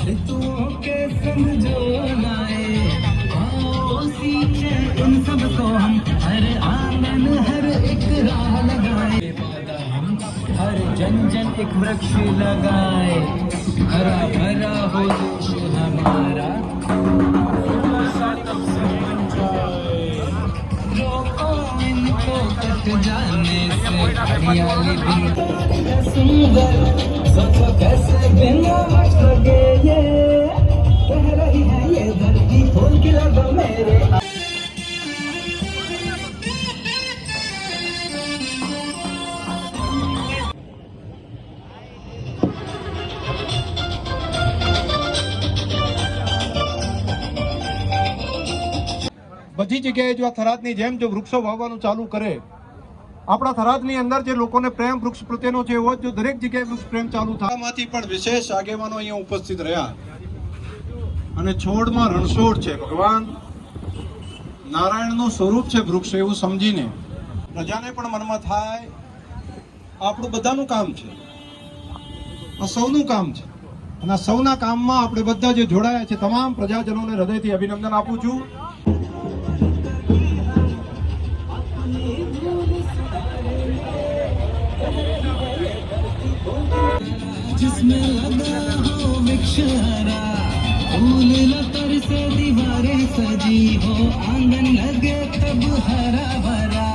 ऋतुओं के समझो लाए, आओ सींचे उन सबको हम, हर आंगन हर एक राह लगाए, हम हर जन जन एक वृक्ष लगाए, हरा भरा हो देश हमारा, रोको इनको कट जाने से, हरियाली भी सुंदर, सोचो कैसे बिना लगे ये, कह रही है ये धरती फूल की लगा मेरे। બધી જગ્યાએ જો આ થરાદની જેમ જો વૃક્ષો વાવવાનું ચાલુ કરે, આપણા થરાદની અંદર જે લોકોને પ્રેમ વૃક્ષ પ્રત્યેનો છે એવો જો દરેક જગ્યાએ વૃક્ષ પ્રેમ ચાલુ થાય, આમાંથી પણ વિશેષ આગેવાનો અહીંયા ઉપસ્થિત રહ્યા અને છોડમાં રણછોડ છે, ભગવાન નારાયણનું સ્વરૂપ છે વૃક્ષ એવું સમજીને પ્રજાને પણ મનમાં થાય આપણું બધાનું કામ છે, આ સૌનું કામ છે અને આ સૌના કામમાં આપણે બધા જે જોડાયા છે તમામ પ્રજાજનોને હૃદયથી અભિનંદન આપું છું। जिसमें लगा हो वृक्ष हरा, फूल लतर से दीवारें सजी हो, आंगन लगे तब हरा भरा।